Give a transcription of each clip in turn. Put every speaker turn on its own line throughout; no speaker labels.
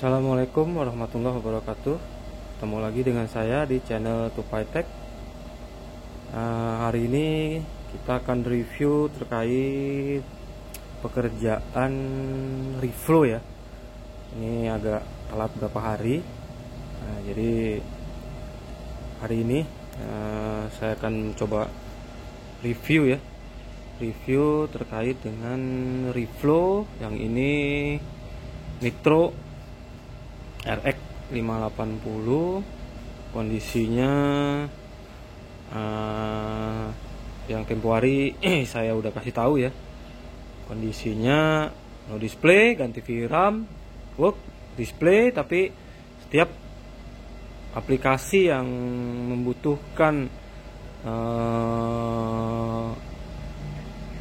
Assalamualaikum warahmatullahi wabarakatuh. Ketemu lagi dengan saya di channel Tupai Tech. Hari ini kita akan review terkait pekerjaan reflow ya. Ini agak telat beberapa hari. Jadi hari ini saya akan coba review ya. Review terkait dengan reflow yang ini Nitro RX 580. Kondisinya yang tempo hari saya udah kasih tahu ya. Kondisinya no display, ganti VRAM, work display, tapi setiap aplikasi yang membutuhkan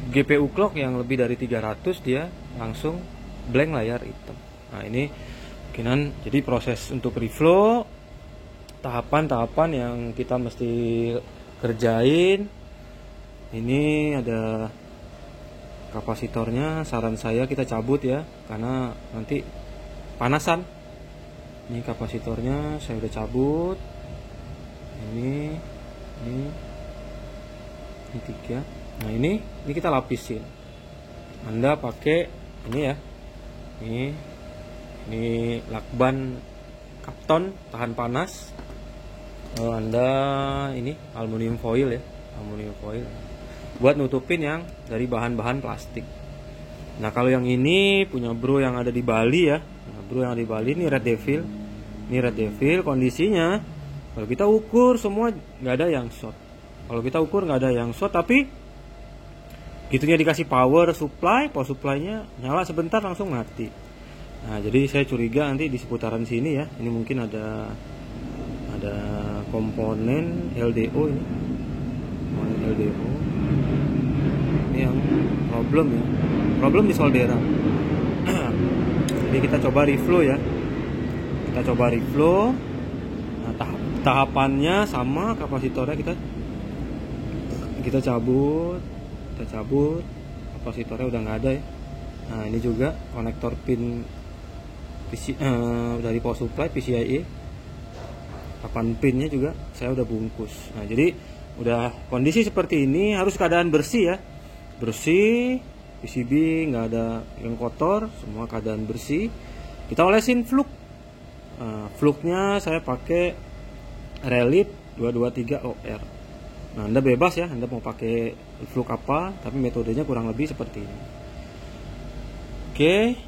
GPU clock yang lebih dari 300 dia langsung blank layar hitam. Nah ini mungkinan jadi proses untuk reflow, tahapan-tahapan yang kita mesti kerjain. Ini ada kapasitornya, saran saya kita cabut ya karena nanti panasan. Ini kapasitornya saya udah cabut. Ini 3. Nah ini kita lapisin. Anda pakai ini ya. Ini lakban Kapton tahan panas. Anda ini aluminium foil ya, aluminium foil buat nutupin yang dari bahan-bahan plastik. Nah kalau yang ini punya bro yang ada di Bali ya. Nah, bro yang ada di Bali ini Red Devil. Ini Red Devil kondisinya kalau kita ukur semua nggak ada yang short. Kalau kita ukur nggak ada yang short, tapi gitunya dikasih power supply-nya nyala sebentar langsung mati. Nah, jadi saya curiga nanti di seputaran sini ya. Ini mungkin ada komponen LDO ini. Komponen LDO. Ini yang problem ya. Problem di solderan. Jadi kita coba reflow ya. Kita coba reflow. Nah, tahapannya sama, kapasitornya kita cabut. Kapasitornya udah nggak ada ya. Nah ini juga konektor pin dari power supply PCIe, papan pinnya juga saya udah bungkus. Nah jadi udah kondisi seperti ini, harus keadaan bersih ya, bersih, PCB nggak ada yang kotor, semua keadaan bersih. Kita olesin fluk. Fluknya saya pakai Relic 223 OR. Nah, Anda bebas ya, Anda mau pakai fluk apa, tapi metodenya kurang lebih seperti ini. Oke,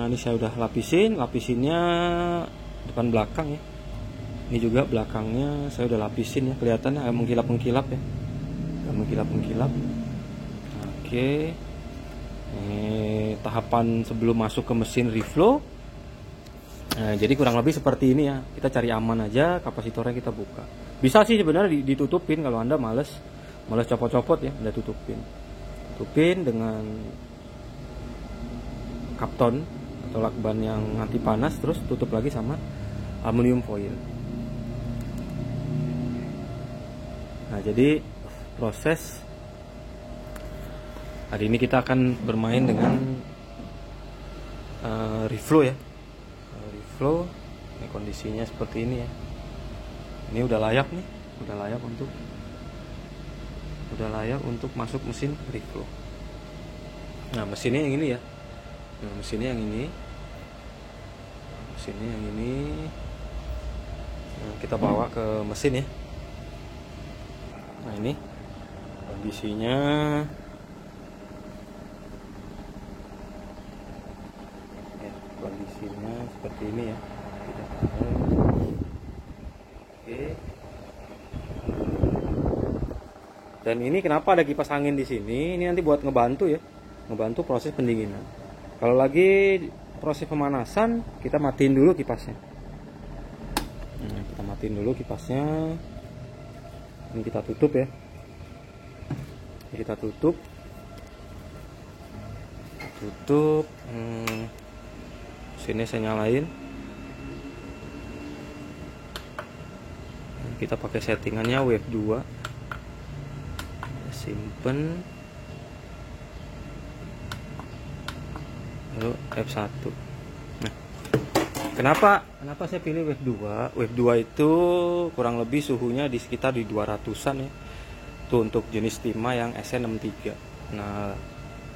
ini saya udah lapisinnya depan belakang ya. Ini juga belakangnya saya udah lapisin ya, kelihatannya mengkilap ya, mengkilap. Oke, ini tahapan sebelum masuk ke mesin reflow. Nah, jadi kurang lebih seperti ini ya. Kita cari aman aja, kapasitornya kita buka. Bisa sih sebenarnya ditutupin kalau Anda males copot-copot ya, Anda tutupin dengan Kapton atau lakban yang anti panas, terus tutup lagi sama aluminium foil. Nah, jadi proses hari ini kita akan bermain dengan reflow ya. Reflow, ini kondisinya seperti ini ya. Ini udah layak nih, udah layak untuk masuk mesin reflow. Nah mesinnya yang ini ya. Mesinnya yang ini. Nah, kita bawa ke mesin ya. Nah ini kondisinya. Ya, kondisinya seperti ini ya. Oke. Dan ini kenapa ada kipas angin di sini? Ini nanti buat ngebantu ya, ngebantu proses pendinginan. Kalau lagi proses pemanasan, kita matiin dulu kipasnya. Nah, kita matiin dulu kipasnya. Ini kita tutup ya. Ini kita tutup. Sini saya nyalain. Kita pakai settingannya wave 2. Simpen. Lalu F1. Nah, Kenapa saya pilih Wave 2? Wave 2 itu kurang lebih suhunya di sekitar di 200-an ya. Itu untuk jenis Stima yang SN63. Nah,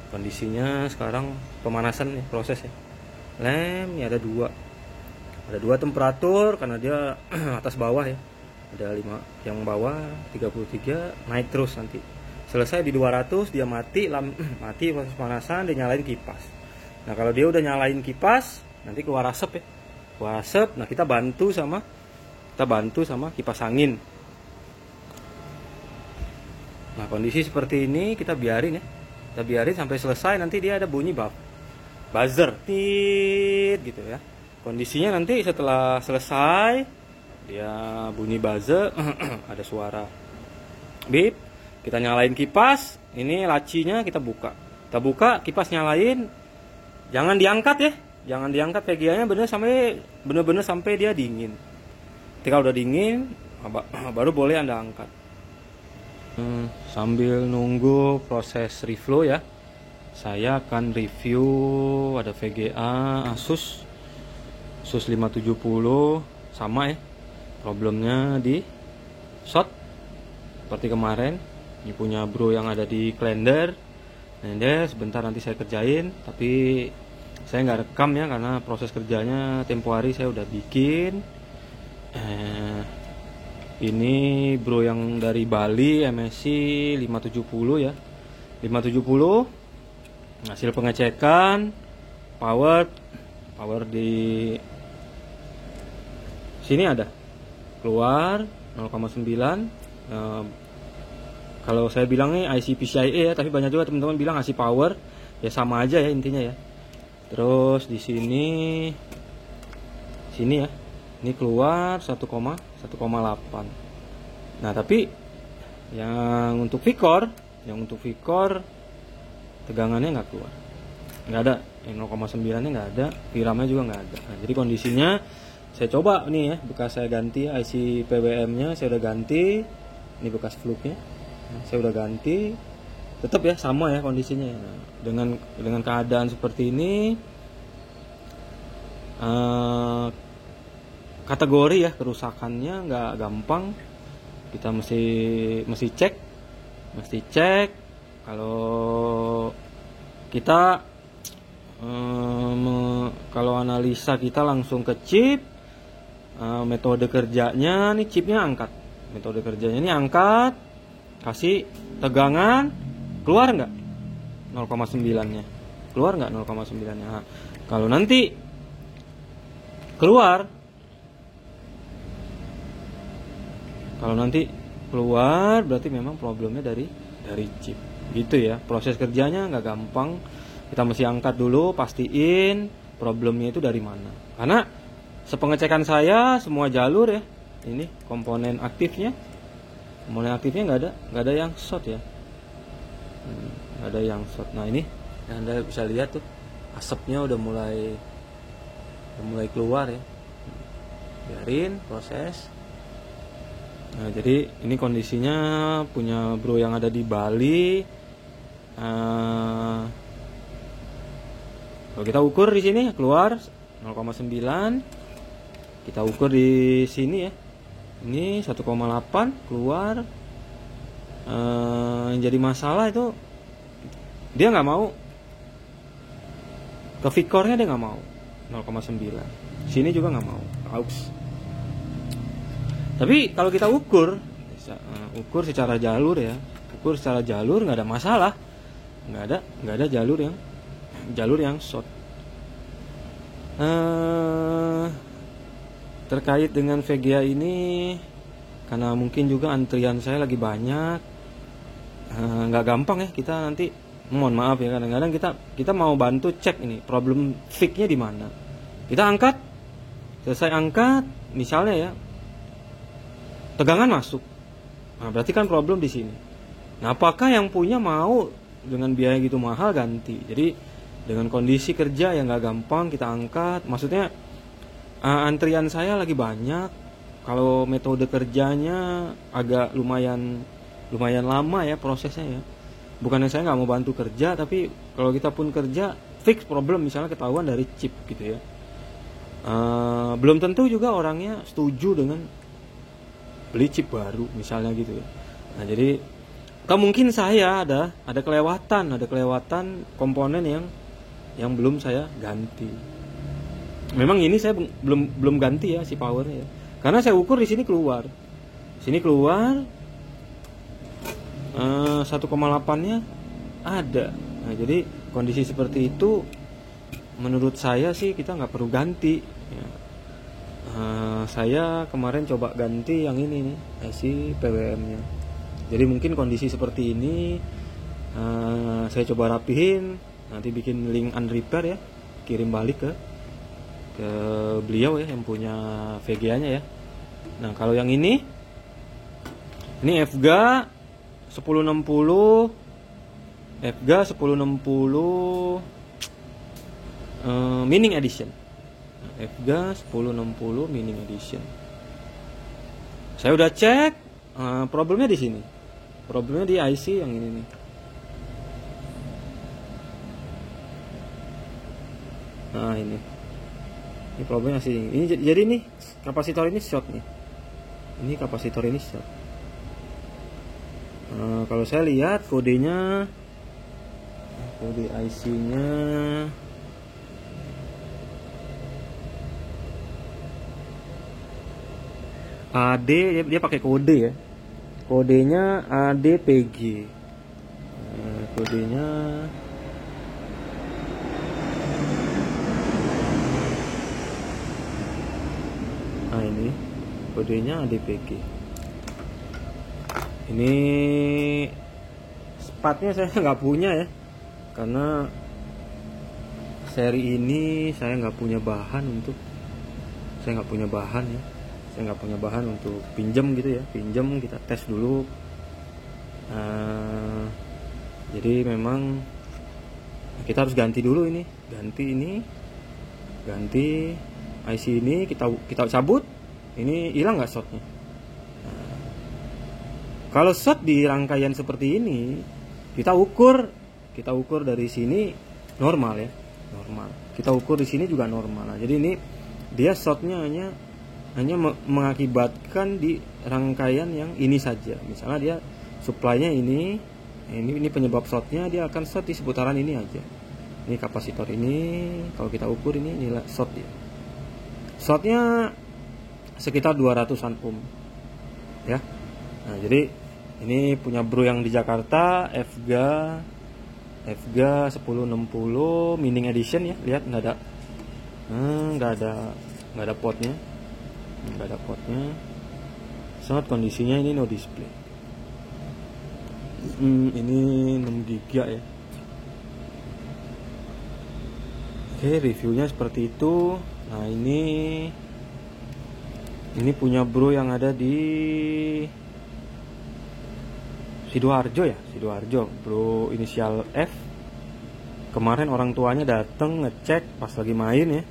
kondisinya sekarang pemanasan nih prosesnya. Lem ya ada dua temperatur karena dia atas bawah ya. Ada 5 yang bawah 33 naik terus nanti. Selesai di 200 dia mati proses pemanasan, dia nyalain kipas. Nah, kalau dia udah nyalain kipas nanti keluar asap ya. Keluar asap, nah kita bantu sama kipas angin. Nah, kondisi seperti ini kita biarin ya. Kita biarin sampai selesai, nanti dia ada bunyi buzzer tit gitu ya. Kondisinya nanti setelah selesai dia bunyi buzzer ada suara beep, kita nyalain kipas, ini lacinya kita buka kipas, nyalain, jangan diangkat ya, jangan diangkat VGA-nya bener-bener sampai dia dingin. Ketika udah dingin baru boleh Anda angkat. Sambil nunggu proses reflow ya, saya akan review ada VGA Asus 570 sama ya, problemnya di short seperti kemarin. Ini punya bro yang ada di Klender. Nah, sebentar nanti saya kerjain, tapi saya nggak rekam ya karena proses kerjanya tempo hari saya udah bikin. Ini bro yang dari Bali, MSI 570 ya, 570. Hasil pengecekan power di sini ada keluar 0,9. Kalau saya bilang nih IC PCIe ya, tapi banyak juga teman-teman bilang IC power, ya sama aja ya intinya ya. Terus di sini ya, ini keluar 1,8. Nah, tapi yang untuk V-Core tegangannya nggak keluar, nggak ada, yang 0,9 nya nggak ada, VRAM-nya juga nggak ada. Nah, jadi kondisinya saya coba nih ya, bekas saya ganti IC PWM-nya saya udah ganti, ini bekas fluk-nya saya udah ganti, tetap ya sama ya kondisinya. Nah, dengan keadaan seperti ini, kategori ya kerusakannya nggak gampang, kita mesti cek. Kalau kita kalau analisa kita langsung ke chip, metode kerjanya nih, chipnya angkat, metode kerjanya ini angkat, kasih tegangan, keluar nggak 0,9 nya, keluar nggak 0,9 nya. Nah, kalau nanti keluar berarti memang problemnya dari chip gitu ya. Proses kerjanya nggak gampang, kita mesti angkat dulu, pastiin problemnya itu dari mana. Karena sepengecekan saya semua jalur ya, ini komponen aktifnya nggak ada yang short ya, nggak ada yang short. Nah, ini Anda bisa lihat tuh asapnya udah mulai keluar ya, biarin proses. Nah, jadi ini kondisinya punya bro yang ada di Bali. Kalau kita ukur di sini keluar 0,9, kita ukur di sini ya, ini 1,8 keluar. Yang jadi masalah itu dia nggak mau ke V-Core-nya, dia nggak mau 0,9, sini juga nggak mau aux. Tapi kalau kita ukur secara jalur ya, nggak ada masalah, nggak ada jalur yang short. Terkait dengan VGA ini, karena mungkin juga antrian saya lagi banyak, nggak gampang ya kita nanti, mohon maaf ya, kadang-kadang kita mau bantu cek ini problem fix-nya di mana. Kita angkat, selesai angkat, misalnya ya, tegangan masuk. Nah, berarti kan problem di sini. Nah, apakah yang punya mau dengan biaya gitu mahal ganti? Jadi dengan kondisi kerja yang nggak gampang kita angkat, maksudnya antrian saya lagi banyak. Kalau metode kerjanya agak lumayan lama ya prosesnya ya. Bukannya saya nggak mau bantu kerja, tapi kalau kita pun kerja fix problem misalnya ketahuan dari chip gitu ya. Belum tentu juga orangnya setuju dengan beli chip baru misalnya gitu ya. Nah jadi atau mungkin saya ada kelewatan komponen yang belum saya ganti. Memang ini saya belum ganti ya si powernya ya. Karena saya ukur di sini keluar 1,8-nya ada. Nah jadi kondisi seperti itu menurut saya sih kita nggak perlu ganti ya. Saya kemarin coba ganti yang ini nih IC PWM nya. Jadi mungkin kondisi seperti ini saya coba rapihin, nanti bikin link unrepair ya, kirim balik ke beliau ya yang punya VGA nya ya. Nah kalau yang ini FGA 1060 Mining Edition. FGA 1060 Mining Edition. Saya udah cek, problemnya di sini. Problemnya di IC yang ini nih. Nah ini problemnya sih. Ini jadi nih kapasitor ini short nih. Ini kapasitor ini short. Kalau saya lihat kode IC-nya AD, dia pakai kode ya. Kodenya ADPG. Kodenya ini kodenya ADPG. Ini spatnya saya nggak punya ya, karena seri ini saya nggak punya bahan untuk pinjam gitu ya, kita tes dulu. Jadi memang kita harus ganti dulu ini, ganti IC ini, kita cabut. Ini hilang nggak shortnya? Kalau short di rangkaian seperti ini, kita ukur dari sini normal ya, kita ukur di sini juga normal. Nah, jadi ini dia shortnya hanya mengakibatkan di rangkaian yang ini saja. Misalnya dia supply-nya ini penyebab shortnya, dia akan short di seputaran ini aja. Ini kapasitor ini, kalau kita ukur ini nilai short ya. Shortnya sekitar 200-an ohm ya. Nah jadi ini punya bro yang di Jakarta, FGA 1060 Mining Edition ya. Lihat nggak ada potnya, sangat kondisinya ini no display. Ini 6 GB ya. Oke, reviewnya seperti itu. Nah ini punya bro yang ada di Sidoarjo ya, bro inisial F. Kemarin orang tuanya datang ngecek pas lagi main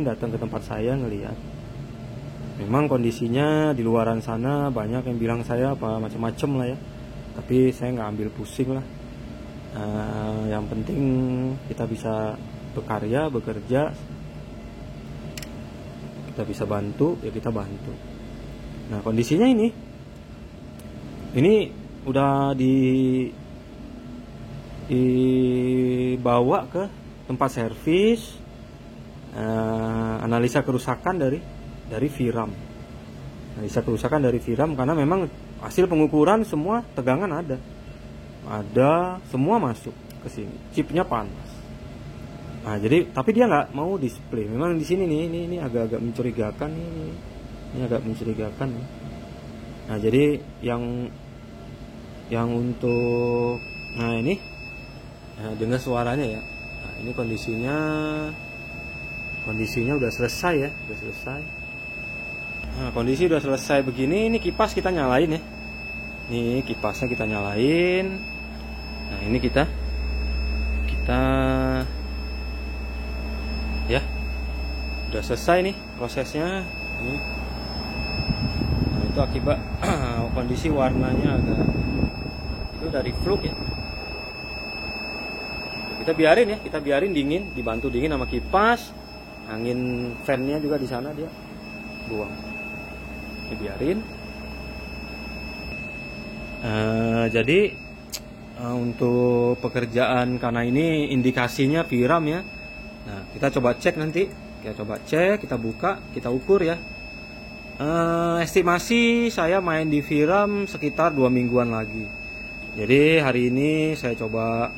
datang ke tempat saya ngelihat. Memang kondisinya di luaran sana banyak yang bilang saya apa macam-macam lah ya, tapi saya nggak ambil pusing lah. Yang penting kita bisa bekerja, kita bisa bantu ya, kita bantu. Nah kondisinya ini udah dibawa ke tempat servis, analisa kerusakan dari VRAM. Karena memang hasil pengukuran semua tegangan ada, semua masuk ke sini, chipnya panas. Nah jadi tapi dia nggak mau display. Memang di sini nih ini agak mencurigakan ini agak mencurigakan. Nah jadi yang untuk ini dengar suaranya ya. Nah ini kondisinya udah selesai ya, Nah kondisi udah selesai begini. Ini kipas kita nyalain ya. Ini kipasnya kita nyalain. Nah ini kita ya udah selesai nih prosesnya. Nah itu akibat kondisi warnanya agak itu dari fluk ya. Kita biarin dingin, dibantu dingin sama kipas. angin fan-nya juga di sana dia buang. Dibiarin. Jadi untuk pekerjaan karena ini indikasinya VRAM ya. Nah, kita coba cek nanti. Kita coba cek, kita buka, kita ukur ya. Estimasi saya main di VRAM sekitar 2 mingguan lagi. Jadi hari ini saya coba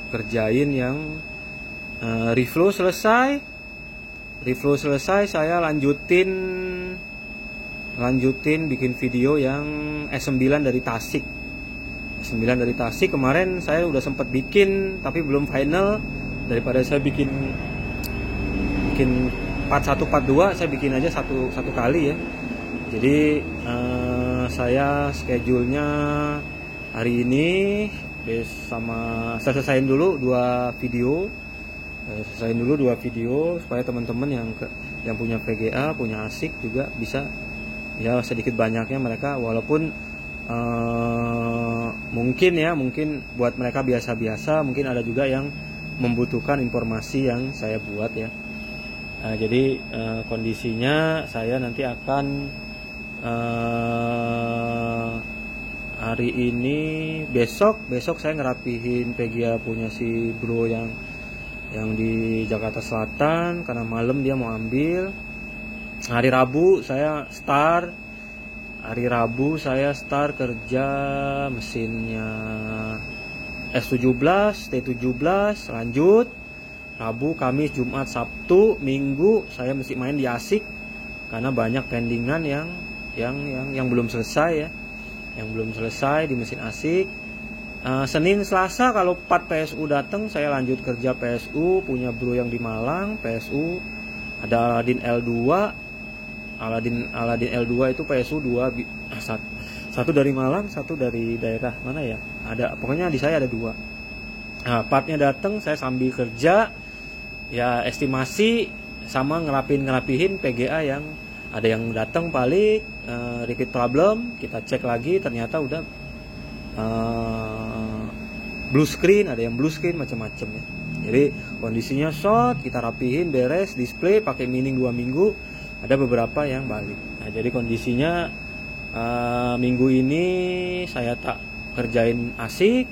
kerjain yang reflow selesai. Reflow selesai, saya lanjutin bikin video yang S9 dari Tasik. S9 dari Tasik kemarin saya udah sempat bikin tapi belum final. Daripada saya bikin part 1 part 2, saya bikin aja satu kali ya. Jadi saya schedule-nya hari ini saya selesaiin dulu 2 video. Supaya teman-teman yang punya VGA, punya ASIC juga bisa ya sedikit banyaknya mereka, walaupun mungkin buat mereka biasa-biasa, mungkin ada juga yang membutuhkan informasi yang saya buat ya. Jadi kondisinya saya nanti akan hari ini besok saya ngerapihin PGA punya si bro yang di Jakarta Selatan, karena malam dia mau ambil. Hari Rabu saya start kerja mesinnya S17, T17, lanjut Rabu, Kamis, Jumat, Sabtu, Minggu saya mesti main di ASIC karena banyak pendingan yang belum selesai ya. Yang belum selesai di mesin ASIC. Senin, Selasa kalau part PSU datang saya lanjut kerja PSU, punya bro yang di Malang, PSU ada Aladin L2. Aladin L2 itu PSU 2, satu dari Malang, satu dari daerah mana ya? Pokoknya di saya ada 2. Nah, partnya datang, saya sambil kerja ya, estimasi sama ngerapihin PGA yang ada yang datang balik, repeat problem, kita cek lagi ternyata udah blue screen, ada yang blue screen macam-macam ya. Jadi kondisinya short, kita rapihin, beres, display pakai mining 2 minggu, ada beberapa yang balik. Nah, jadi kondisinya minggu ini saya tak kerjain ASIC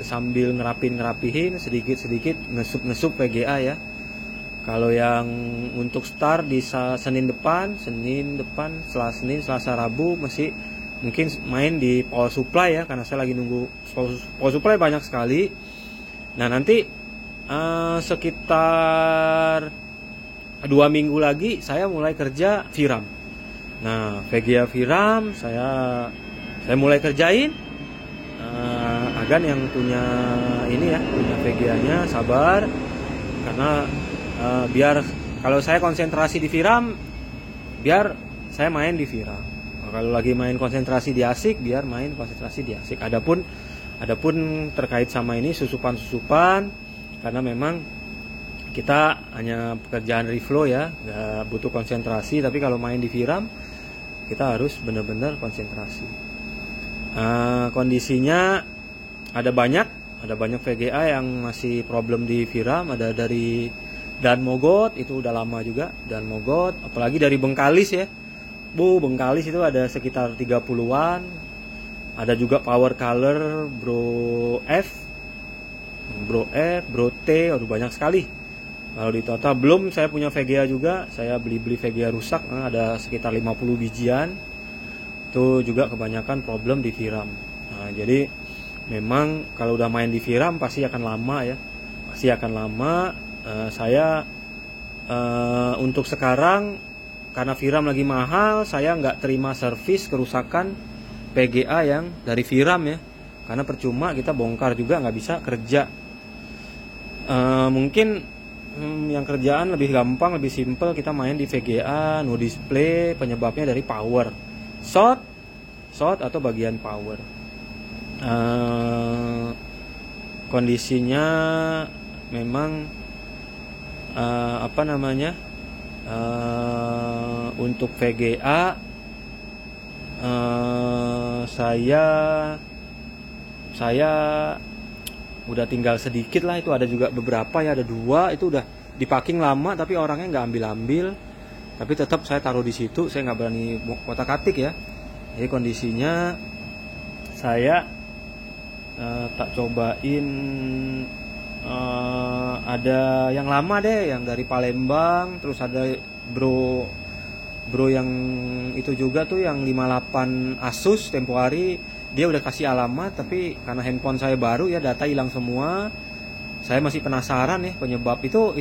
sambil ngerapihin sedikit ngesup PGA ya. Kalau yang untuk start di Senin depan, setelah Senin, Selasa, Rabu masih mungkin main di power supply ya, karena saya lagi nunggu power supply banyak sekali. Nah, nanti sekitar 2 minggu lagi saya mulai kerja VRAM. Nah, VGA VRAM saya mulai kerjain. Agan yang punya ini ya, punya VGA-nya sabar, karena biar kalau saya konsentrasi di VRAM, biar saya main di VRAM. Kalau lagi main konsentrasi di ASIC, biar main konsentrasi di ASIC. Adapun terkait sama ini susupan, karena memang kita hanya pekerjaan reflow ya, nggak butuh konsentrasi. Tapi kalau main di VRAM, kita harus benar-benar konsentrasi. Kondisinya ada banyak VGA yang masih problem di VRAM. Ada dari Dan Mogot, itu udah lama juga Dan Mogot, apalagi dari Bengkalis ya. Bengkalis itu ada sekitar 30-an. Ada juga Power Color, Bro T, banyak sekali. Kalau di total belum saya punya VGA juga, saya beli VGA rusak, ada sekitar 50 bijian. Itu juga kebanyakan problem di VRAM. Nah, jadi memang kalau udah main di VRAM pasti akan lama ya. Saya untuk sekarang karena VRAM lagi mahal, saya nggak terima servis kerusakan PGA yang dari VRAM ya, karena percuma kita bongkar juga nggak bisa kerja. Mungkin yang kerjaan lebih gampang, lebih simple, kita main di VGA no display, penyebabnya dari power short atau bagian power. Kondisinya memang untuk VGA saya udah tinggal sedikit lah. Itu ada juga beberapa ya, ada 2 itu udah dipacking lama tapi orangnya nggak ambil, tapi tetap saya taruh di situ, saya nggak berani kotak-atik ya. Jadi kondisinya saya tak cobain, ada yang lama deh, yang dari Palembang, terus ada bro yang itu juga tuh yang 58 Asus tempo hari, dia udah kasih alamat, tapi karena handphone saya baru ya, data hilang semua. Saya masih penasaran nih penyebab itu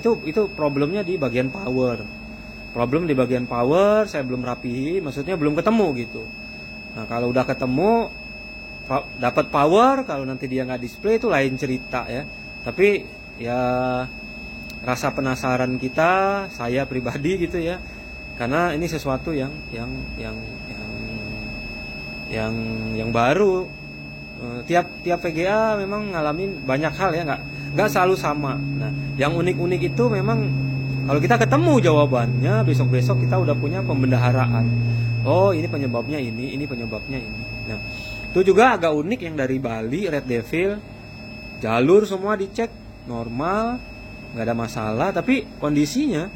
problemnya di bagian power. Problem di bagian power saya belum rapihi, maksudnya belum ketemu gitu. Nah, kalau udah ketemu dapat power, kalau nanti dia nggak display itu lain cerita ya. Tapi ya rasa penasaran kita, saya pribadi gitu ya, karena ini sesuatu yang baru. Tiap VGA memang ngalamin banyak hal ya, nggak selalu sama. Nah, yang unik-unik itu memang kalau kita ketemu jawabannya, besok-besok kita udah punya pembendaharaan. Oh, ini penyebabnya ini penyebabnya ini. Nah, itu juga agak unik yang dari Bali, Red Devil. Jalur semua dicek normal, nggak ada masalah, tapi kondisinya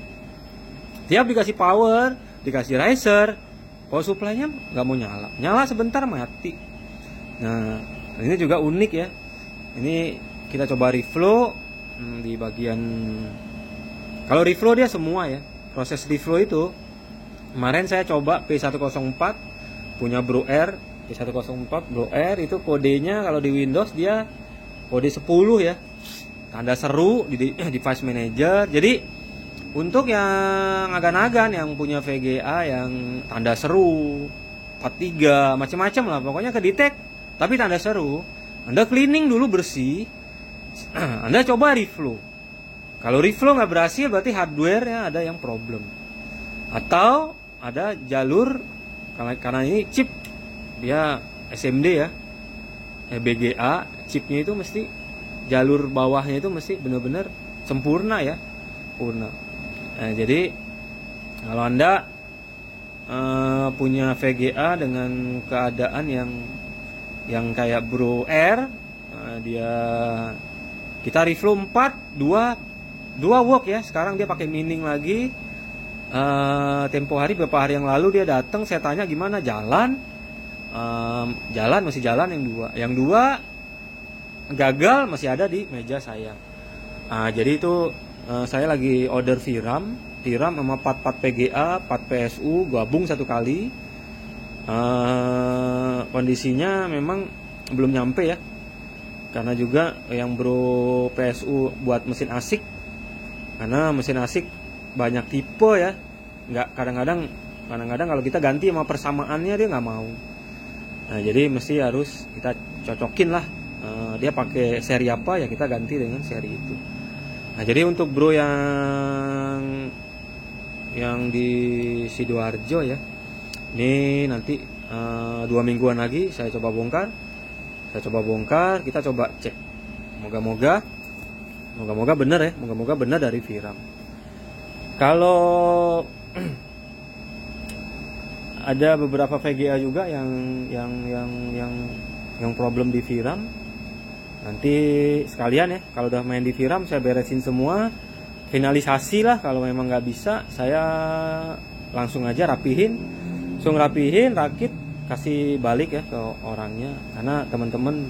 tiap dikasih power, dikasih riser, power supply-nya nggak mau nyala sebentar mati. Nah, ini juga unik ya. Ini kita coba reflow di bagian, kalau reflow dia semua ya, proses reflow itu kemarin saya coba P104 punya Bro R, P104 Bro R itu kodenya kalau di Windows dia kode 10 ya, tanda seru di device manager. Jadi untuk yang agan-agan yang punya VGA yang tanda seru 43 macam-macam lah, pokoknya kedetek tapi tanda seru, Anda cleaning dulu bersih, Anda coba reflow. Kalau reflow nggak berhasil berarti hardware-nya ada yang problem, atau ada jalur, karena ini chip dia SMD ya, BGA, chipnya itu mesti jalur bawahnya itu mesti benar-benar sempurna ya, sempurna. Nah, jadi kalau Anda punya VGA dengan keadaan yang kayak Bro R, dia kita reflow 4 2 work ya. Sekarang dia pakai mining lagi. Tempo hari beberapa hari yang lalu dia datang, saya tanya gimana jalan, masih jalan yang dua gagal, masih ada di meja saya. Jadi itu saya lagi order VRAM sama part PGA, part PSU gabung satu kali. Kondisinya memang belum nyampe ya, karena juga yang Bro PSU buat mesin ASIC, karena mesin ASIC banyak tipe ya, nggak kadang-kadang kalau kita ganti sama persamaannya dia nggak mau. Nah, jadi mesti harus kita cocokin lah, dia pakai seri apa ya kita ganti dengan seri itu. Nah, jadi untuk Bro yang di Sidoarjo ya, ini nanti 2 mingguan lagi saya coba bongkar, kita coba cek, moga-moga benar ya, moga-moga benar dari VRAM. Kalau ada beberapa VGA juga yang problem di VRAM, nanti sekalian ya, kalau udah main di VRAM saya beresin semua, finalisasi lah. Kalau memang nggak bisa, saya langsung aja rapihin, rakit, kasih balik ya ke orangnya, karena teman-teman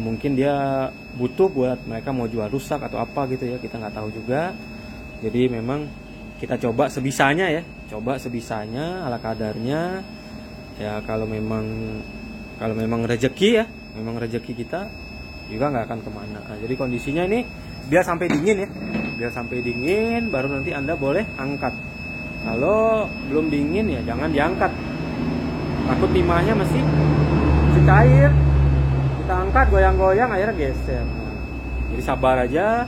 mungkin dia butuh buat mereka mau jual rusak atau apa gitu ya, kita nggak tahu juga. Jadi memang kita coba sebisanya ya, ala kadarnya ya. Kalau memang rezeki ya, memang rezeki kita juga nggak akan kemana. Jadi kondisinya ini biar sampai dingin ya, baru nanti Anda boleh angkat. Kalau belum dingin ya jangan diangkat, takut timahnya masih cair, kita angkat goyang-goyang akhirnya geser. Jadi sabar aja,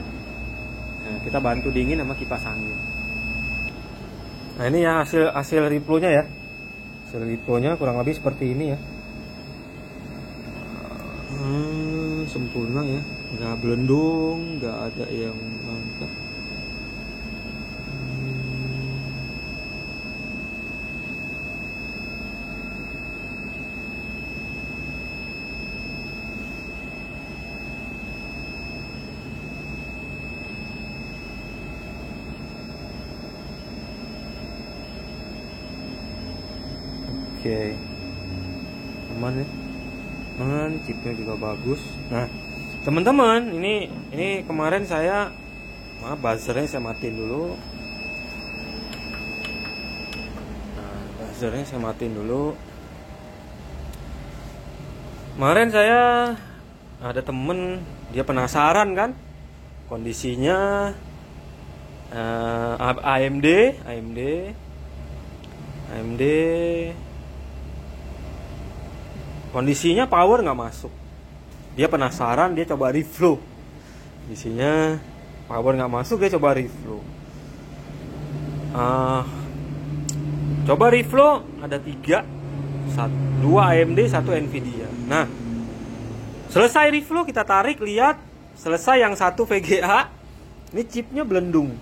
kita bantu dingin sama kipas angin. Nah, ini ya hasil replownya ya, kurang lebih seperti ini ya. Sempurna ya, nggak belendung, nggak ada yang mantap. Oke, aman ya, aman, chipnya juga bagus. Nah teman-teman, ini kemarin saya buzzernya saya matiin dulu. Nah, buzzernya saya matiin dulu. Kemarin saya ada temen, dia penasaran kan kondisinya AMD kondisinya power nggak masuk. Dia penasaran, dia coba reflow. Kondisinya power nggak masuk, dia coba reflow. Coba reflow ada 3, 2 AMD, 1 Nvidia. Nah, selesai reflow kita tarik, lihat selesai yang satu VGA. Ini chipnya belendung.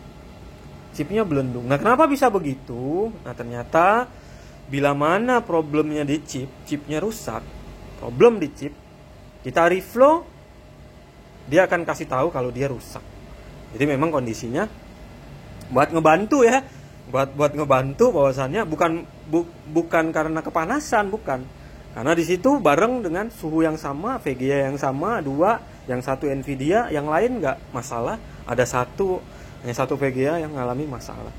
Nah, kenapa bisa begitu? Nah, ternyata bila mana problemnya di chipnya rusak, problem di chip, kita reflow, dia akan kasih tahu kalau dia rusak. Jadi memang kondisinya buat ngebantu ya, buat ngebantu bahwasannya bukan karena kepanasan, bukan. Karena di situ bareng dengan suhu yang sama, VGA yang sama, 2, yang satu Nvidia, yang lain nggak masalah. Ada hanya satu VGA yang mengalami masalah.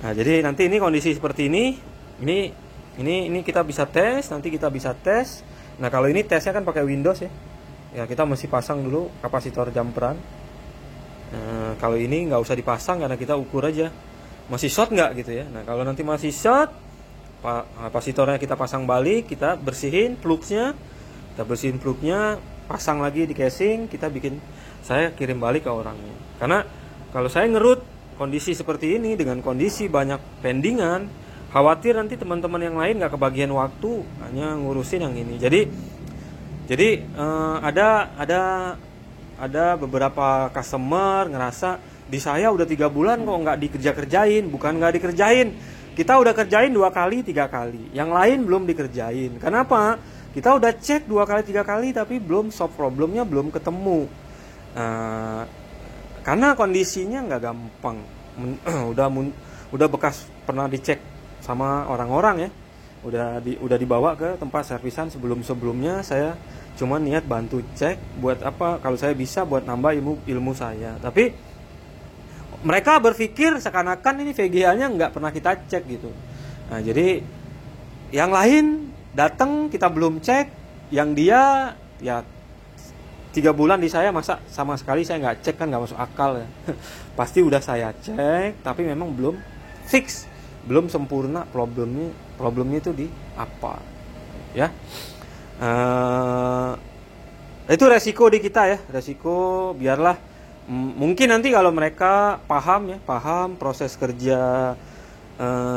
Nah, jadi nanti ini kondisi seperti ini kita bisa tes, nanti kita bisa tes. Nah, kalau ini tesnya kan pakai Windows ya. Ya, kita mesti pasang dulu kapasitor jumperan. Nah, kalau ini nggak usah dipasang karena kita ukur aja masih short nggak gitu ya. Nah, kalau nanti masih short, kapasitornya kita pasang balik, kita bersihin plugnya, pasang lagi di casing, saya kirim balik ke orangnya. Karena kalau saya ngerut kondisi seperti ini dengan kondisi banyak pendingan, khawatir nanti teman-teman yang lain nggak kebagian waktu hanya ngurusin yang ini. Jadi ada beberapa customer ngerasa di saya udah 3 bulan kok nggak dikerjain. Bukan nggak dikerjain, kita udah kerjain 2 kali 3 kali, yang lain belum dikerjain. Kenapa? Kita udah cek 2 kali 3 kali tapi belum solve problemnya, belum ketemu. Karena kondisinya nggak gampang. Udah bekas pernah dicek sama orang-orang ya, udah dibawa ke tempat servisan sebelumnya. Saya cuma niat bantu cek, buat apa? Kalau saya bisa buat nambah ilmu saya. Tapi mereka berpikir seakan-akan ini VGA-nya nggak pernah kita cek gitu. Nah, jadi yang lain datang kita belum cek, yang dia ya 3 bulan di saya, masa sama sekali saya nggak cek, kan nggak masuk akal ya. Pasti udah saya cek, tapi memang belum fix, belum sempurna problemnya itu di apa ya. Itu resiko di kita ya, resiko. Biarlah mungkin nanti kalau mereka paham proses kerja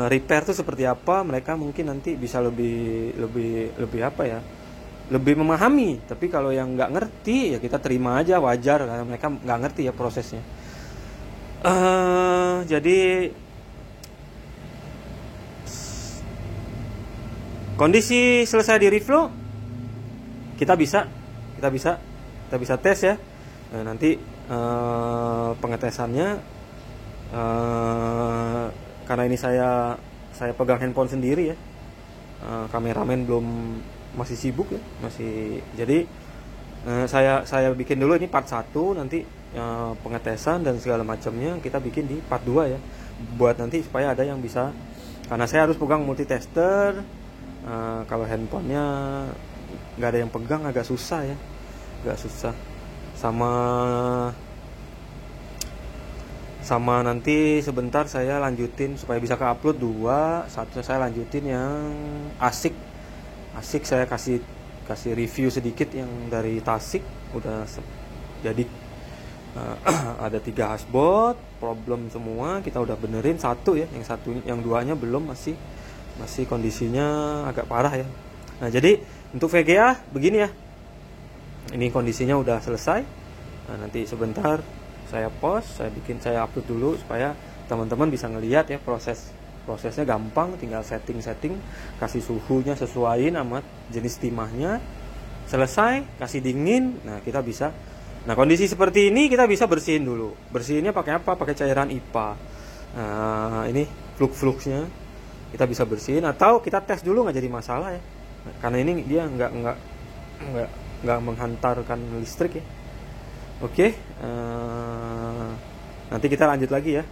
repair itu seperti apa, mereka mungkin nanti bisa lebih apa ya, lebih memahami. Tapi kalau yang nggak ngerti ya kita terima aja, wajar karena mereka nggak ngerti ya prosesnya. Jadi kondisi selesai di reflow, kita bisa tes ya. Nah, nanti pengetesannya karena ini saya pegang handphone sendiri ya, kameramen masih sibuk ya, jadi saya bikin dulu ini part 1, nanti pengetesan dan segala macamnya kita bikin di part 2 ya, buat nanti supaya ada yang bisa, karena saya harus pegang multitester. Kalau handphonenya nggak ada yang pegang agak susah ya, sama nanti sebentar saya lanjutin supaya bisa ke upload 2. Satu saya lanjutin yang asik saya kasih review sedikit yang dari Tasik udah jadi. Ada 3 hashboard problem semua kita udah benerin, 1 ya, yang 2-nya belum, masih kondisinya agak parah ya. Nah, jadi untuk VGA begini ya, ini kondisinya udah selesai. Nah, nanti sebentar saya post, saya upload dulu supaya teman-teman bisa ngelihat ya prosesnya gampang, tinggal setting, kasih suhunya sesuaiin sama jenis timahnya, selesai, kasih dingin. Nah, kita bisa, nah kondisi seperti ini kita bisa bersihin dulu. Bersihinnya pakai apa? Pakai cairan IPA. Nah, ini flux-fluxnya kita bisa bersihin, atau kita tes dulu nggak jadi masalah ya, karena ini dia nggak menghantarkan listrik ya. Oke, nanti kita lanjut lagi ya.